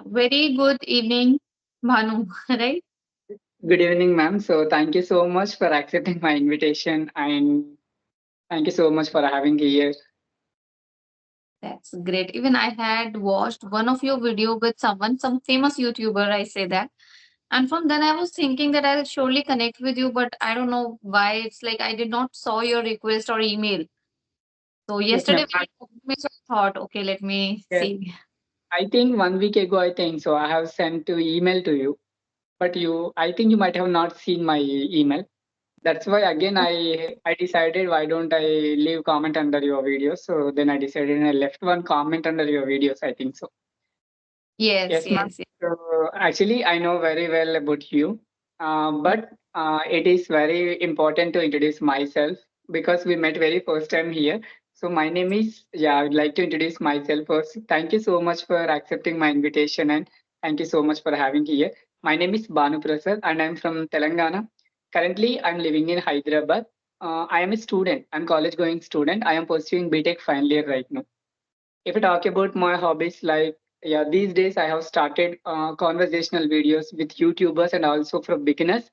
Very good evening, Bhanu, right? Good evening, ma'am. So thank you so much for accepting my invitation and thank you so much for having me here. That's great. Even I had watched one of your video with someone, some famous YouTuber, I say that. And from then I was thinking that I'll surely connect with you, but I don't know why. It's like I did not saw your request or email. So Yes, ma'am. yesterday when you told me, so I thought, okay, let me Yes. see. I think 1 week ago, I think so. I have sent to email to you, but I think you might have not seen my email. That's why again I decided why don't I leave comment under your videos. So then I decided and I left one comment under your videos. I think so. Yes, Yes, ma'am. yes, yes. So actually, I know very well about you, but it is very important to introduce myself because we met very first time here. So my name is, yeah, I would like to introduce myself first. Thank you so much for accepting my invitation and thank you so much for having here. My name is Banu Prasad and I'm from Telangana. Currently, I'm living in Hyderabad. I am a student. I'm college going student. I am pursuing BTech final year right now. If I talk about my hobbies, like yeah, these days I have started conversational videos with YouTubers and also for beginners.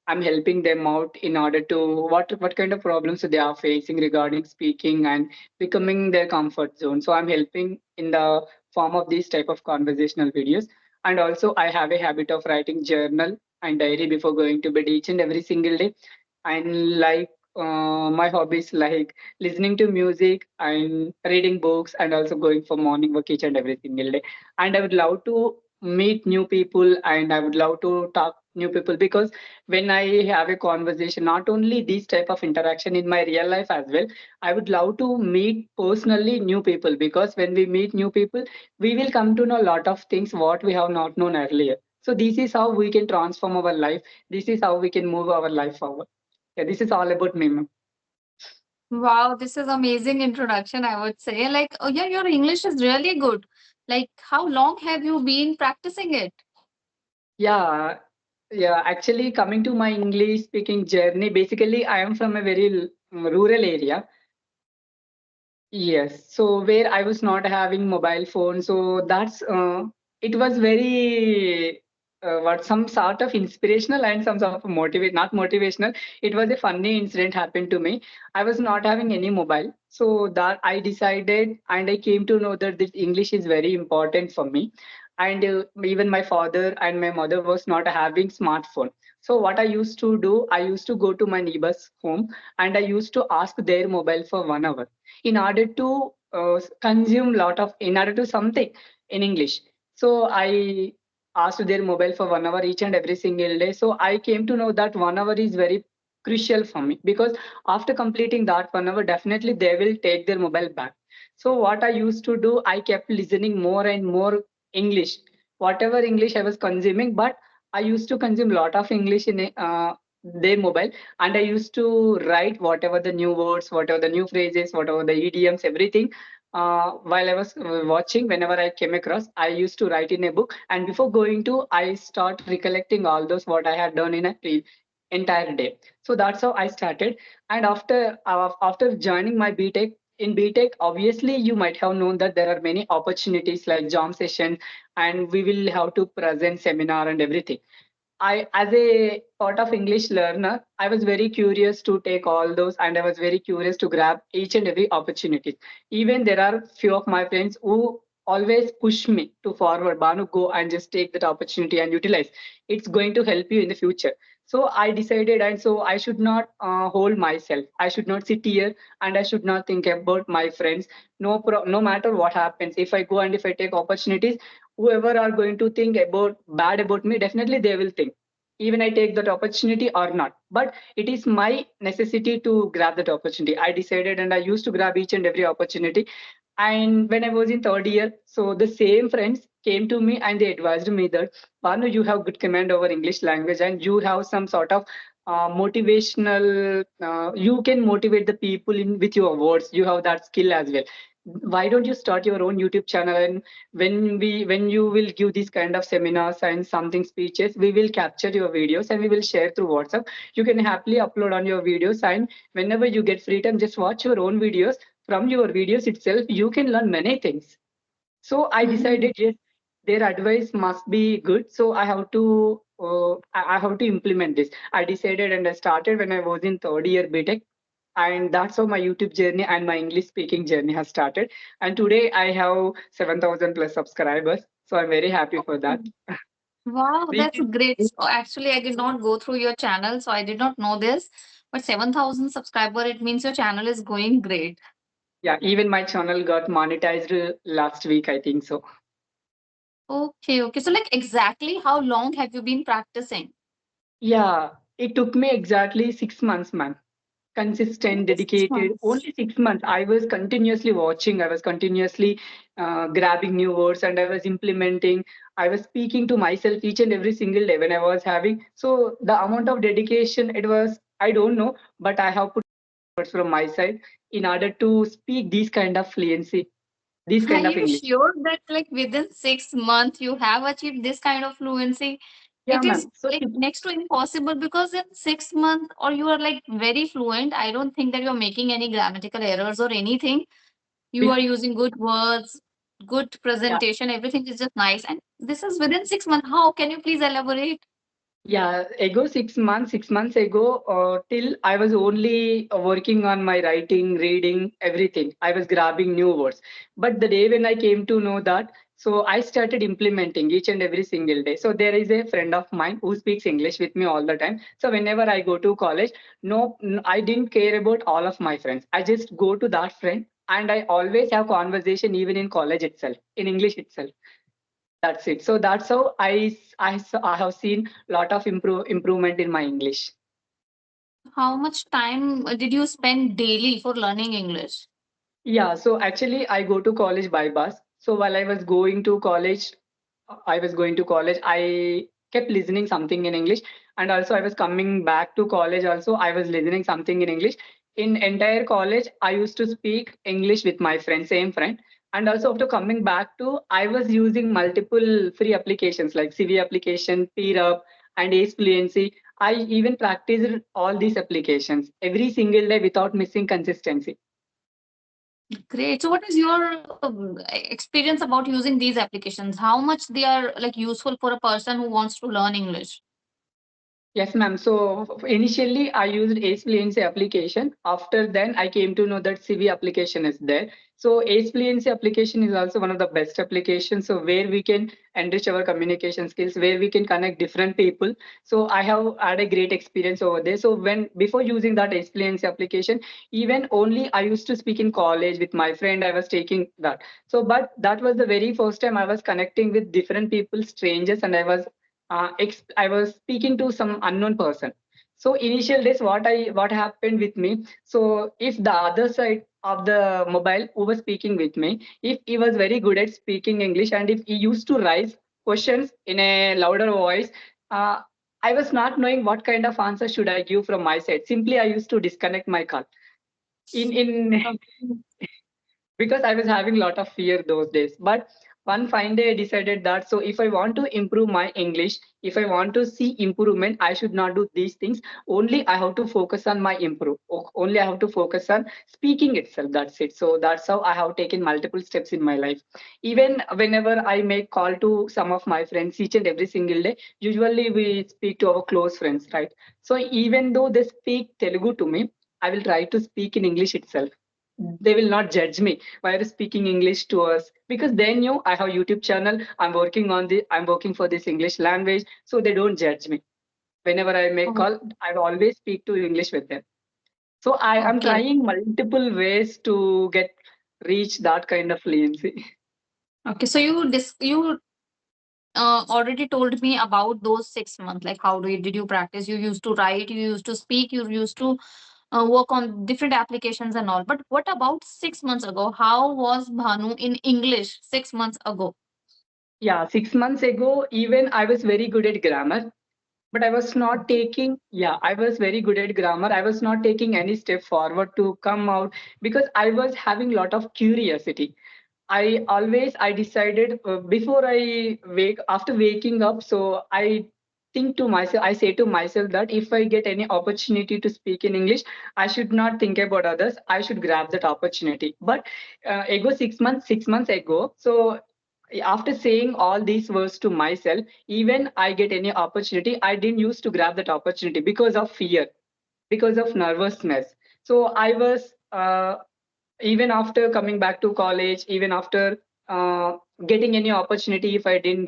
I'm helping them out in order to what kind of problems they are facing regarding speaking and becoming their comfort zone. So I'm helping in the form of these type of conversational videos. And also I have a habit of writing journal and diary before going to bed each and every single day. And like my hobbies like listening to music and reading books and also going for morning work each and every single day. And I would love to meet new people and I would love to talk new people because when I have a conversation, not only this type of interaction in my real life as well, I would love to meet personally new people because when we meet new people, we will come to know a lot of things what we have not known earlier. So this is how we can transform our life. This is how we can move our life forward. Yeah, this is all about me, ma'am. Wow, this is amazing introduction, I would say. Like, oh yeah, your English is really good. Like, how long have you been practicing it? Yeah, yeah. Actually, coming to my English speaking journey, basically, I am from a very rural area. Yes, so where I was not having mobile phone, so that's it was very what some sort of inspirational and some sort of motivate not motivational. It was a funny incident happened to me. I was not having any mobile, so that I decided and I came to know that this English is very important for me. And even my father and my mother was not having smartphone. So what I used to do, I used to go to my neighbor's home and I used to ask their mobile for 1 hour in order to consume lot of in order to something in English. So I asked their mobile for 1 hour each and every single day. So I came to know that 1 hour is very crucial for me because after completing that 1 hour, definitely they will take their mobile back. So what I used to do, I kept listening more and more English, whatever English I was consuming, but I used to consume lot of English in their mobile and I used to write whatever the new words, whatever the new phrases, whatever the idioms, everything. While I was watching, whenever I came across, I used to write in a book. And before going to, I start recollecting all those what I had done in a entire day. So that's how I started. And after joining my BTech, in BTech, obviously you might have known that there are many opportunities like jam session, and we will have to present seminar and everything. As a part of English learner, I was very curious to take all those, and I was very curious to grab each and every opportunity. Even there are few of my friends who always push me to forward. Banu, go and just take that opportunity and utilize. It's going to help you in the future. So I decided, and so I should not hold myself. I should not sit here, and I should not think about my friends. No matter what happens, if I go and if I take opportunities, whoever are going to think about bad about me, definitely they will think even I take that opportunity or not, but it is my necessity to grab that opportunity. I decided and I used to grab each and every opportunity. And when I was in third year, so the same friends came to me and they advised me that, Banu, you have good command over English language and you have some sort of motivational, you can motivate the people in with your words. You have that skill as well. Why don't you start your own YouTube channel? And when you will give these kind of seminars and something speeches, we will capture your videos and we will share through WhatsApp. You can happily upload on your videos, and whenever you get free time, just watch your own videos. From your videos itself, you can learn many things. So I Mhm. decided, yes, their advice must be good. So I have to I have to implement this. I decided and I started when I was in third year BTech, and that's how my YouTube journey and my English speaking journey has started. And today I have 7,000 plus subscribers. So I'm very happy for that. Wow, that's Recent- great. So actually, I did not go through your channel, so I did not know this. But 7,000 subscriber, it means your channel is going great. Yeah, even my channel got monetized last week, I think so. Okay, okay. So, like, exactly how long have you been practicing? Yeah, it took me exactly 6 months, man. Consistent, Only six dedicated. months. Only 6 months. I was continuously watching. I was continuously grabbing new words, and I was implementing. I was speaking to myself each and every single day when I was having. So the amount of dedication it was, I don't know, but I have put efforts from my side in order to speak these kind of fluency, this Are kind of you English. sure that, like, within 6 months you have achieved this kind of fluency? Yeah, It is ma'am. So like next to impossible because in 6 months, or you are like very fluent. I don't think that you're making any grammatical errors or anything. You are bef- using good words, good yeah, presentation, everything is just nice. And this is within 6 months. How can you please elaborate? yeah, ago 6 months, 6 months ago, till I was only working on my writing, reading, everything. I was grabbing new words. But the day when I came to know that, so I started implementing each and every single day. So there is a friend of mine who speaks English with me all the time. So whenever I go to college, no, I didn't care about all of my friends. I just go to that friend and I always have conversation even in college itself, in English itself. That's it. So that's how I have seen lot of improvement in my English. So how much time did you spend daily for learning English? Yeah, so actually I go to college by bus. So while I was going to college, I kept listening something in English, and also I was coming back to college also I was listening something in English. In entire college, I used to speak English with my friend, same friend. And also after coming back to, I was using multiple free applications like CV application, PeerUp, and Ace Fluency. I even practiced all these applications every single day without missing consistency. Great. So what is your experience about using these applications? How much they are like useful for a person who wants to learn English? Yes, ma'am. So initially, I used Ace Fluency application. After then, I came to know that CV application is there. So Ace Fluency application is also one of the best applications. So where we can enrich our communication skills, where we can connect different people. So I have had a great experience over there. So when before using that Ace Fluency application, even only I used to speak in college with my friend. I was taking that. So, but that was the very first time I was connecting with different people, strangers, and I was speaking to some unknown person. So initial days, what happened with me? So if the other side of the mobile who was speaking with me, if he was very good at speaking English and if he used to raise questions in a louder voice, uh, I was not knowing what kind of answer should I give from my side. Simply, I used to disconnect my call. In Okay. because I was having a lot of fear those days. But one fine day, I decided that so if I want to improve my English, if I want to see improvement, I should not do these things. Only I have to focus on my improve. Only I have to focus on speaking itself. That's it. So that's how I have taken multiple steps in my life. Even whenever I make call to some of my friends each and every single day, usually we speak to our close friends, right? So even though they speak Telugu to me, I will try to speak in English itself. They will not judge me why are you speaking English to us, because they knew I have YouTube channel. I'm working for this English language, so they don't judge me. Whenever I make Oh, call, I always speak to English with them. So I am okay. trying multiple ways to get reach that kind of fluency. Okay. So you already told me about those 6 months. Like how did you practice? You used to write, you used to speak, you used to work on different applications and all. But what about 6 months ago? How was Bhanu in English 6 months ago? Yeah, 6 months ago even I was very good at grammar, but I was not Okay. taking, yeah, I was very good at grammar. I was not taking any step forward to come out because I was having a lot of curiosity. I decided before I wake after waking up, so I say to myself that if I get any opportunity to speak in English, I should not think about others. I should grab that opportunity. But ago 6 months ago, so After saying all these words to myself, even I get any opportunity, I didn't used to grab that opportunity because of fear, because of nervousness. So I was even after coming back to college, even after uh, getting any opportunity, if I didn't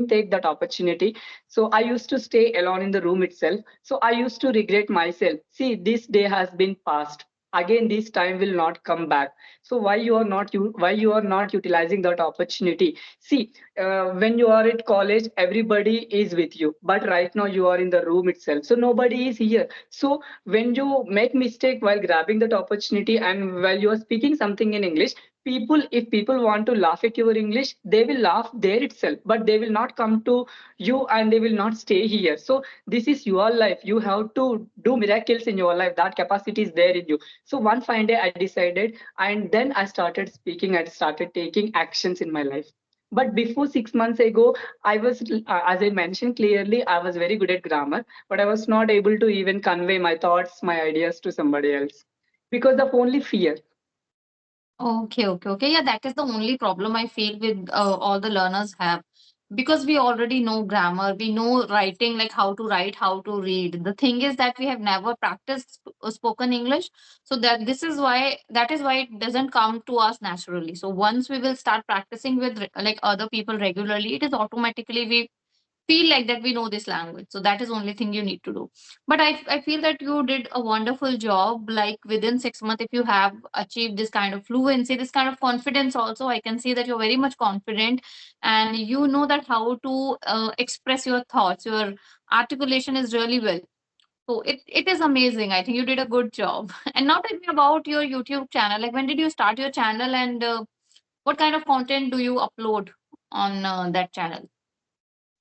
take that opportunity, so I used to stay alone in the room itself. So I used to regret myself. See, this day has been passed. Again, this time will not come back. So why you are not utilizing that opportunity? See, when you are at college, everybody is with you, but right now you are in the room itself, so nobody is here. So when you make mistake while grabbing that opportunity and while you are speaking something in English, people, if people want to laugh at your English, they will laugh there itself, but they will not come to you and they will not stay here. So this is your life, you have to do miracles in your life, that capacity is there in you. So one fine day I decided, and then I started speaking, I started taking actions in my life. But before 6 months ago, I was, as I mentioned clearly, I was very good at grammar, but I was not able to even convey my thoughts, my ideas to somebody else because of only fear. Okay, okay, okay. Yeah, that is the only problem I feel with all the learners have. Because we already know grammar, we know writing, like how to write, how to read. The thing is that we have never practiced spoken English. So that is why it doesn't come to us naturally. So once we will start practicing with like other people regularly, it is automatically we feel like that we know this language. So that is only thing you need to do. But I feel that you did a wonderful job, like within 6 months, if you have achieved this kind of fluency, this kind of confidence also, I can see that you're very much confident and you know that how to express your thoughts. Your articulation is really well. So it is amazing. I think you did a good job. And now tell me about your YouTube channel. Like when did you start your channel and what kind of content do you upload on that channel?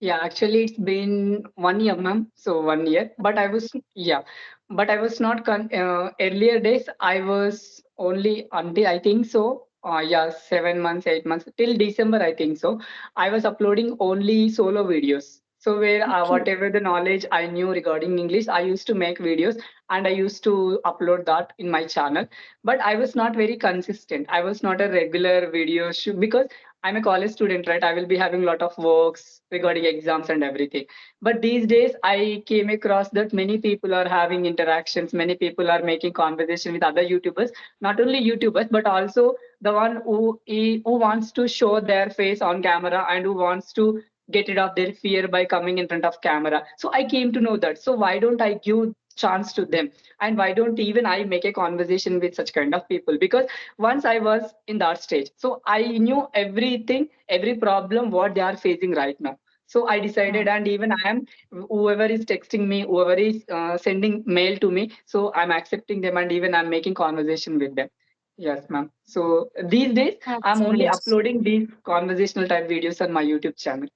Yeah, actually, it's been 1 year, ma'am. So 1 year, but I was, yeah, but I was not earlier days. I was only until I think so. Yeah, 7 months, 8 months till December, I think so. I was uploading only solo videos. So where Okay. whatever the knowledge I knew regarding English, I used to make videos and I used to upload that in my channel. But I was not very consistent. I was not a regular video shoot because I'm a college student, right? I will be having a lot of works regarding exams and everything. But these days, I came across that many people are having interactions, many people are making conversation with other YouTubers, not only YouTubers, but also the one who wants to show their face on camera and who wants to get rid of their fear by coming in front of camera. So I came to know that. So why don't I give chance to them? And why don't even I make a conversation with such kind of people? Because once I was in that stage, so I knew everything, every problem what they are facing right now. So I decided, and even I am, whoever is texting me, whoever is sending mail to me, so I'm accepting them and even I'm making conversation with them. Yes, ma'am. So these days That's I'm only great. uploading these conversational type videos on my YouTube channel.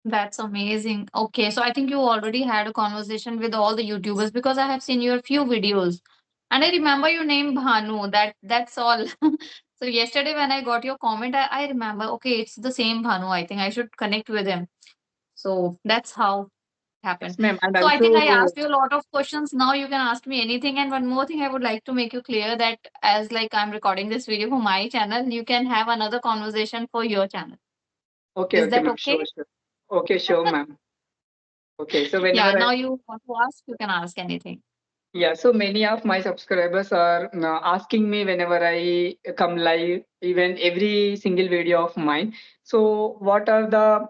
That's amazing. Okay, so I think you already had a conversation with all the YouTubers because I have seen your few videos. And I remember your name Bhanu. That's all. So yesterday when I got your comment, I remember, okay, it's the same Bhanu. I think I should connect with him. So that's how it Yes, happened. ma'am. And So I think I also, asked you a lot of questions. Now you can ask me anything. And one more thing I would like to make you clear that as like I'm recording this video for my channel, you can have another conversation for your channel. okay, Is okay, that ma'am. Sure, okay? sure. Okay, sure, ma'am. Okay, so Yeah, whenever I, now you want to ask, you can ask anything. yeah, so many of my subscribers are asking me whenever I come live, even every single video of mine. So, what are the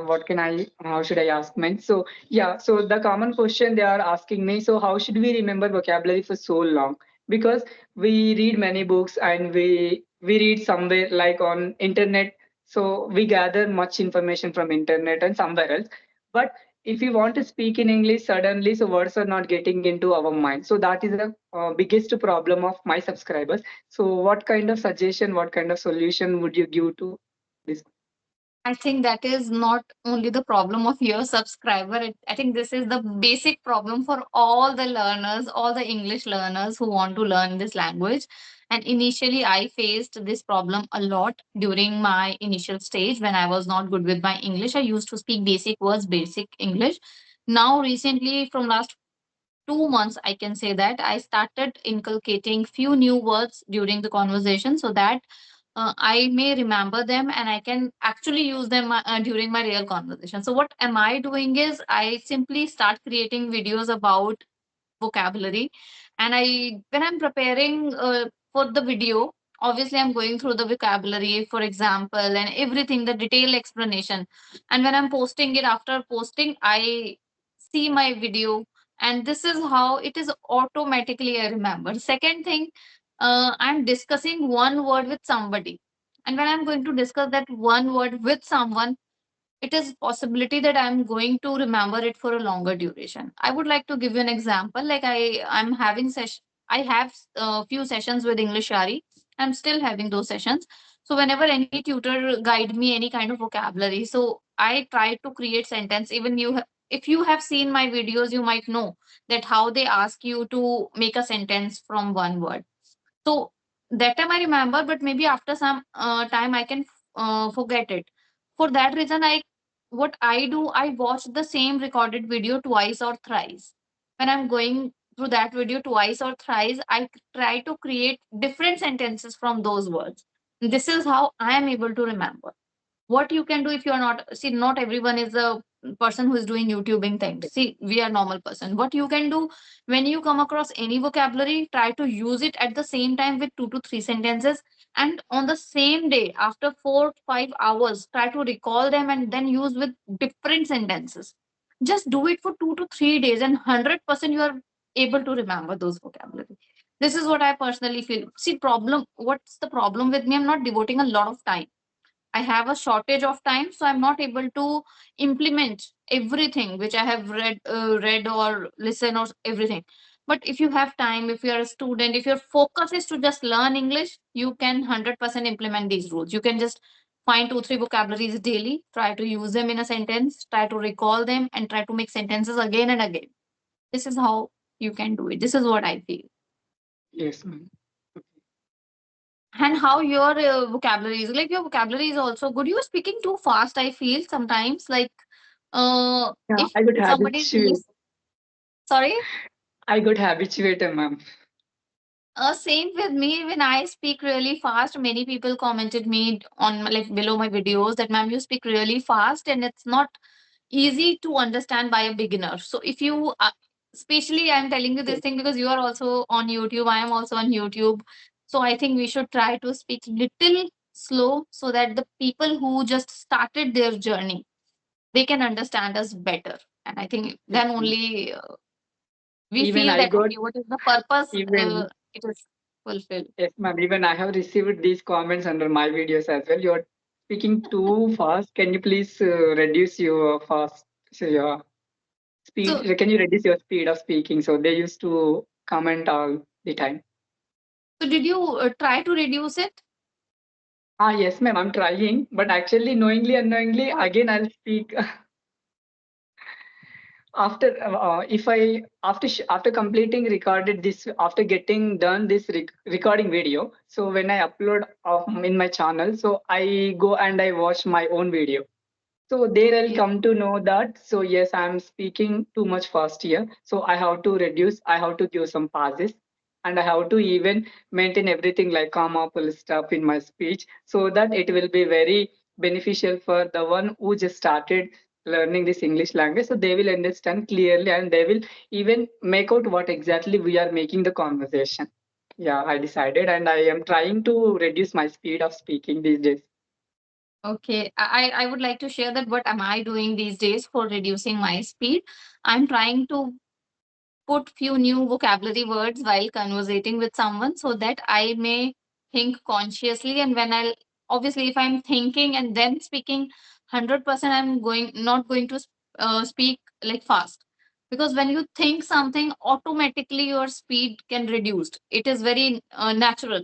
what can I, how should I ask men? So, yeah, so the common question they are asking me, so how should we remember vocabulary for so long? Because we read many books and we read somewhere like on internet, so we gather much information from internet and somewhere else. But if you want to speak in English suddenly, so words are not getting into our mind. So that is the biggest problem of my subscribers. So what kind of suggestion, what kind of solution would you give to this? I think that is not only the problem of your subscriber. I think this is the basic problem for all the learners, all the English learners who want to learn this language. And initially, I faced this problem a lot during my initial stage when I was not good with my English. I used to speak basic words, basic English. Now, recently, from last 2 months, I can say that I started inculcating few new words during the conversation so that I may remember them and I can actually use them during my real conversation. So what am I doing is I simply start creating videos about vocabulary, and I when I'm preparing for the video, obviously I'm going through the vocabulary, for example, and everything, the detailed explanation. And when I'm posting it, after posting, I see my video, and this is how it is automatically I remember. Second thing, I'm discussing one word with somebody, and when I'm going to discuss that one word with someone, it is possibility that I'm going to remember it for a longer duration. I would like to give you an example. Like I'm having session. I have a few sessions with English Shari. I'm still having those sessions. So whenever any tutor guide me any kind of vocabulary, so I try to create sentence. Even if you have seen my videos, you might know that how they ask you to make a sentence from one word. So that time I remember, but maybe after some time I can forget it. For that reason, what I do, I watch the same recorded video twice or thrice. When I'm going through that video twice or thrice, I try to create different sentences from those words. This is how I am able to remember. What you can do, if you are not, see, not everyone is a person who is doing youtubing things. See, we are normal person. What you can do, when you come across any vocabulary, try to use it at the same time with 2 to 3 sentences, and on the same day after 4 5 hours try to recall them and then use with different sentences. Just do it for 2 to 3 days and 100% you are able to remember those vocabulary. This is what I personally feel. See, problem, what's the problem with me? I'm not devoting a lot of time. I have a shortage of time, so I'm not able to implement everything which I have read or listen or everything. But if you have time, if you are a student, if your focus is to just learn English, you can 100% implement these rules. You can just find 2 3 vocabularies daily, try to use them in a sentence, try to recall them, and try to make sentences again and again. This is how you can do it. This is what I feel. Yes, ma'am. And how your vocabulary is, like your vocabulary is also good. You're speaking too fast, I feel sometimes. Like Yeah, if I got somebody is habituated. sorry. I got habituated, ma'am. Same with me. When I speak really fast, many people commented me on like below my videos that ma'am, you speak really fast and it's not easy to understand by a beginner. So if you especially I'm telling you this thing because you are also on YouTube, I am also on YouTube. So I think we should try to speak little slow so that the people who just started their journey, they can understand us better. And I think Yes, then ma'am. only we Even feel I that got okay, what is the purpose, even it is fulfilled. yes, ma'am. Even I have received these comments under my videos as well. You're speaking too fast. Can you please reduce your fast, so your speed? So Can you reduce your speed of speaking? So they used to comment all the time. so did you try to reduce it? Ah, yes, ma'am. I'm trying, but actually, knowingly, unknowingly, again, I'll speak after if I after completing recorded this after getting done this recording video. So when I upload in my channel, so I go and I watch my own video. So there I'll Okay. come to know that. So yes, I'm speaking too much fast here. So I have to reduce. I have to give some pauses, and I have to even maintain everything like comma, full stop in my speech, so that it will be very beneficial for the one who just started learning this English language. So they will understand clearly, and they will even make out what exactly we are making the conversation. Yeah, I decided, and I am trying to reduce my speed of speaking these days. Okay, I would like to share that what am I doing these days for reducing my speed. I'm trying to put few new vocabulary words while conversating with someone so that I may think consciously. And when I'll obviously, if I'm thinking and then speaking 100%, I'm going not going to speak like fast, because when you think something, automatically your speed can reduced. It is very natural.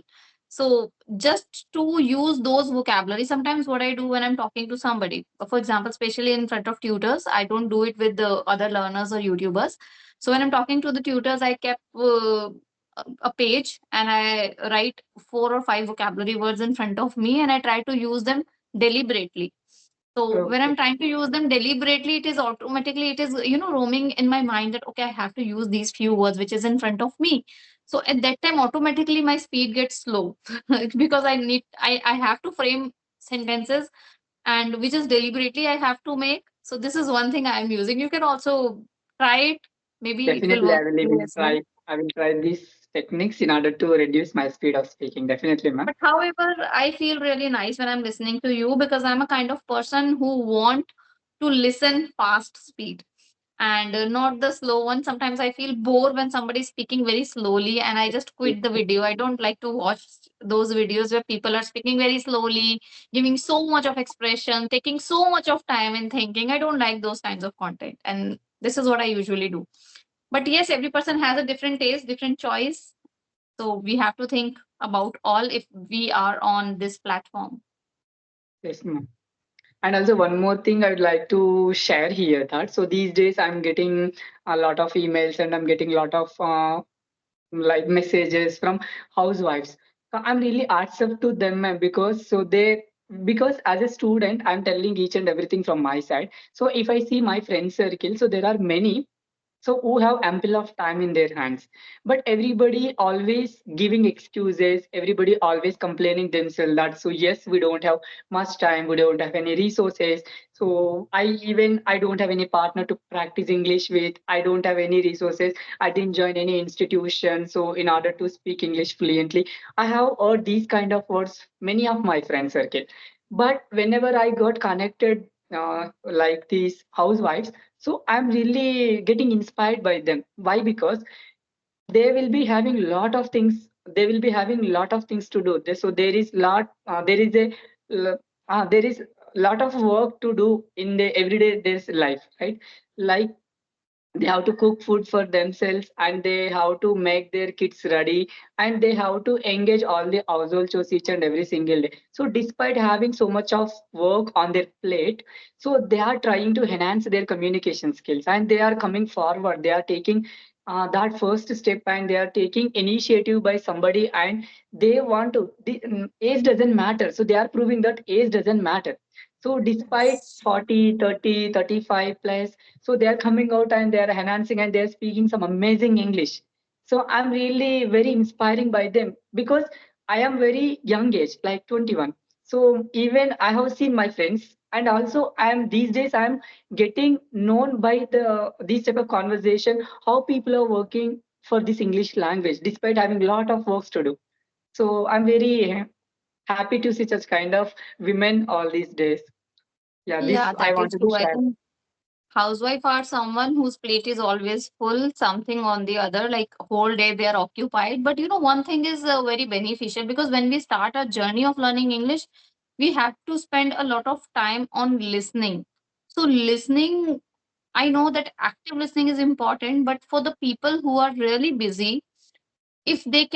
So just to use those vocabulary, sometimes what I do when I'm talking to somebody, for example, especially in front of tutors, I don't do it with the other learners or YouTubers. So when I'm talking to the tutors, I kept a page and I write 4 or 5 vocabulary words in front of me and I try to use them deliberately. So when Okay. I'm trying to use them deliberately, it is automatically, it is, roaming in my mind that, okay, I have to use these few words which is in front of me. So at that time, automatically my speed gets slow because I have to frame sentences, and which is deliberately I have to make. So this is one thing I am using. You can also try it. Maybe it will Definitely, work I will for you even as well. try. I will try these techniques in order to reduce my speed of speaking. Definitely, ma'am. But however, I feel really nice when I'm listening to you because I'm a kind of person who want to listen fast speed and not the slow one. Sometimes I feel bored when somebody is speaking very slowly and I just quit the video. I don't like to watch those videos where people are speaking very slowly, giving so much of expression, taking so much of time in thinking. I don't like those kinds of content. And this is what I usually do. But yes, every person has a different taste, different choice. So we have to think about all if we are on this platform. Yes, ma'am. And also one more thing I would like to share here that so these days I'm getting a lot of emails and I'm getting a lot of like messages from housewives. So I'm really accept to them because so they because as a student I'm telling each and everything from my side. So if I see my friend circle, so there are many so who have ample of time in their hands, but everybody always giving excuses, everybody always complaining themselves that so yes we don't have much time, we don't have any resources. So I don't have any partner to practice English with, I don't have any resources, I didn't join any institution so in order to speak English fluently. I have heard these kind of words many of my friends circle, but whenever I got connected like these housewives, so I'm really getting inspired by them. Why? Because they will be having lot of things. They will be having lot of things to do. So there is lot. There is lot of work to do in the everyday days life, right? Like they have to cook food for themselves and they have to make their kids ready and they have to engage all the household chores each and every single day. So despite having so much of work on their plate, so they are trying to enhance their communication skills and they are coming forward, they are taking that first step and they are taking initiative by somebody and they want to age doesn't matter, so they are proving that age doesn't matter. So despite Yes. 40, 30, 35 plus, so they are coming out and they are enhancing and they are speaking some amazing English. So I'm really very inspiring by them because I am very young age, like 21. So even I have seen my friends and also I am these days I'm getting known by the these type of conversation how people are working for this English language despite having a lot of works to do. So I'm very happy to see such kind of women all these days. Yeah, this Yeah, I that is wanted to true. I share. think housewife are someone whose plate is always full, something on the other, like whole day they are occupied. But one thing is very beneficial because when we start our journey of learning English, we have to spend a lot of time on listening. So listening, I know that active listening is important, but for the people who are really busy, if they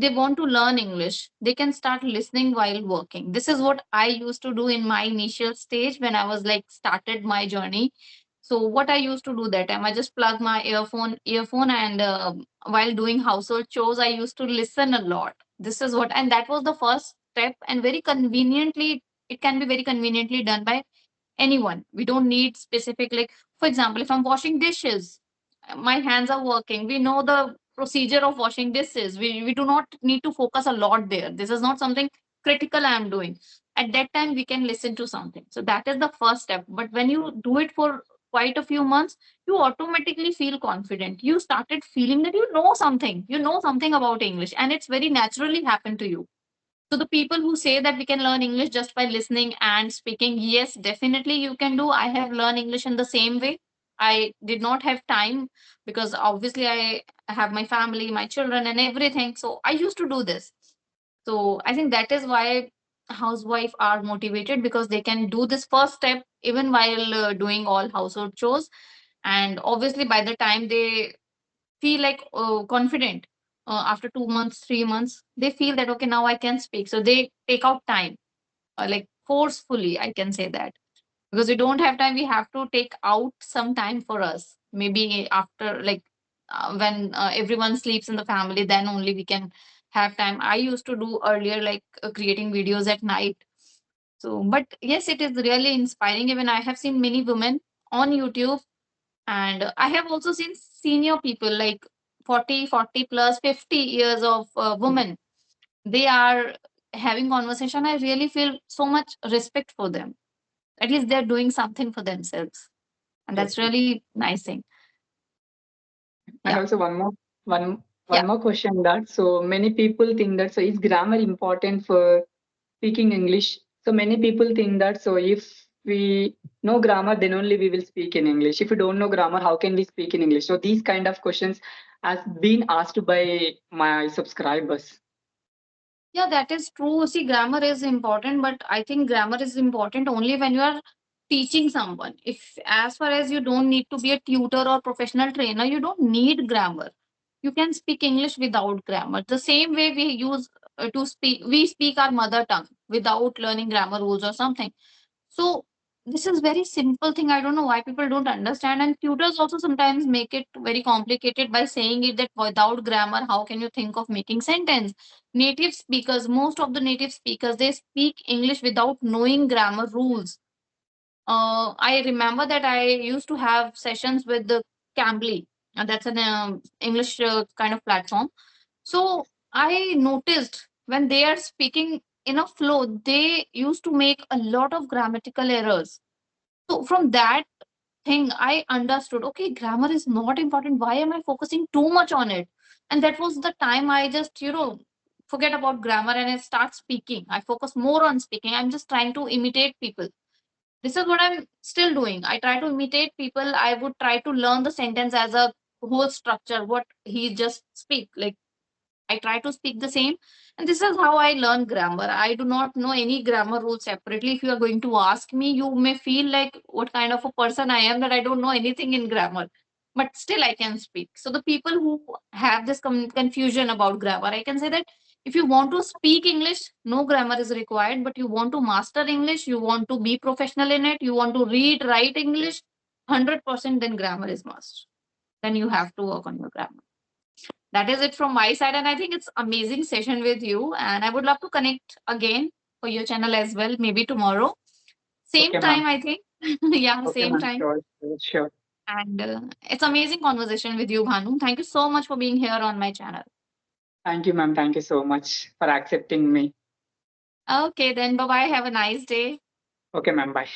want to learn English, they can start listening while working. This is what I used to do in my initial stage when I was like started my journey. So what I used to do that time, I just plug my earphone and while doing household chores I used to listen a lot. This is what, and that was the first step, and very conveniently it can be very conveniently done by anyone. We don't need specific, like for example, if I'm washing dishes, my hands are working, we know the procedure of washing dishes, we do not need to focus a lot there. This is not something critical I am doing. At that time we can listen to something. So that is the first step. But when you do it for quite a few months, you automatically feel confident. You started feeling that you know something about English, and it's very naturally happened to you. So the people who say that we can learn English just by listening and speaking, yes, definitely you can do. I have learned English in the same way. I did not have time because obviously I have my family, my children, and everything. So I used to do this. So I think that is why housewife are motivated, because they can do this first step even while doing all household chores. And obviously by the time they feel like confident, after 2 months, 3 months, they feel that okay, now I can speak. So they take out time, like forcefully I can say that, because we don't have time, we have to take out some time for us. Maybe after, like, when everyone sleeps in the family, then only we can have time. I used to do earlier, like creating videos at night. So, but yes, it is really inspiring. Even I have seen many women on YouTube, and I have also seen senior people like 40, 40 plus, 50 years of Mhm. women. They are having conversation. I really feel so much respect for them. At least they're doing something for themselves. And Yes, that's yes. really nice thing. And Yeah. also one Yeah. more question that so many people think that so is grammar important for speaking English? So many people think that so if we know grammar, then only we will speak in English. If we don't know grammar, how can we speak in English? So these kind of questions has been asked by my subscribers. Yeah, that is true. See, grammar is important, but I think grammar is important only when you are teaching someone. If, as far as you don't need to be a tutor or professional trainer, you don't need grammar. You can speak English without grammar. The same way we use we speak our mother tongue without learning grammar rules or something. So this is very simple thing. I don't know why people don't understand. And tutors also sometimes make it very complicated by saying it that without grammar, how can you think of making sentence? Native speakers, most of the native speakers, they speak English without knowing grammar rules. I remember that I used to have sessions with the Cambly, and that's an English kind of platform. So I noticed when they are speaking in a flow, they used to make a lot of grammatical errors. So from that thing, I understood, okay, grammar is not important. Why am I focusing too much on it? And that was the time I just, forget about grammar and I start speaking. I focus more on speaking. I'm just trying to imitate people. This is what I'm still doing. I try to imitate people. I would try to learn the sentence as a whole structure, what he just speak. Like I try to speak the same. And this is how I learn grammar. I do not know any grammar rules separately. If you are going to ask me, you may feel like what kind of a person I am that I don't know anything in grammar. But still, I can speak. So, the people who have this confusion about grammar, I can say that if you want to speak English, no grammar is required. But you want to master English, you want to be professional in it, you want to read, write English, 100% then grammar is must. Then you have to work on your grammar. That is it from my side, and I think it's amazing session with you, and I would love to connect again for your channel as well, maybe tomorrow same Okay, ma'am. time, I think. Yeah, Okay, same ma'am. time. Sure, sure, sure. And it's amazing conversation with you, Bhanu. Thank you so much for being here on my channel. Thank you, ma'am. Thank you so much for accepting me. Okay, then bye bye, have a nice day. Okay, ma'am. Bye.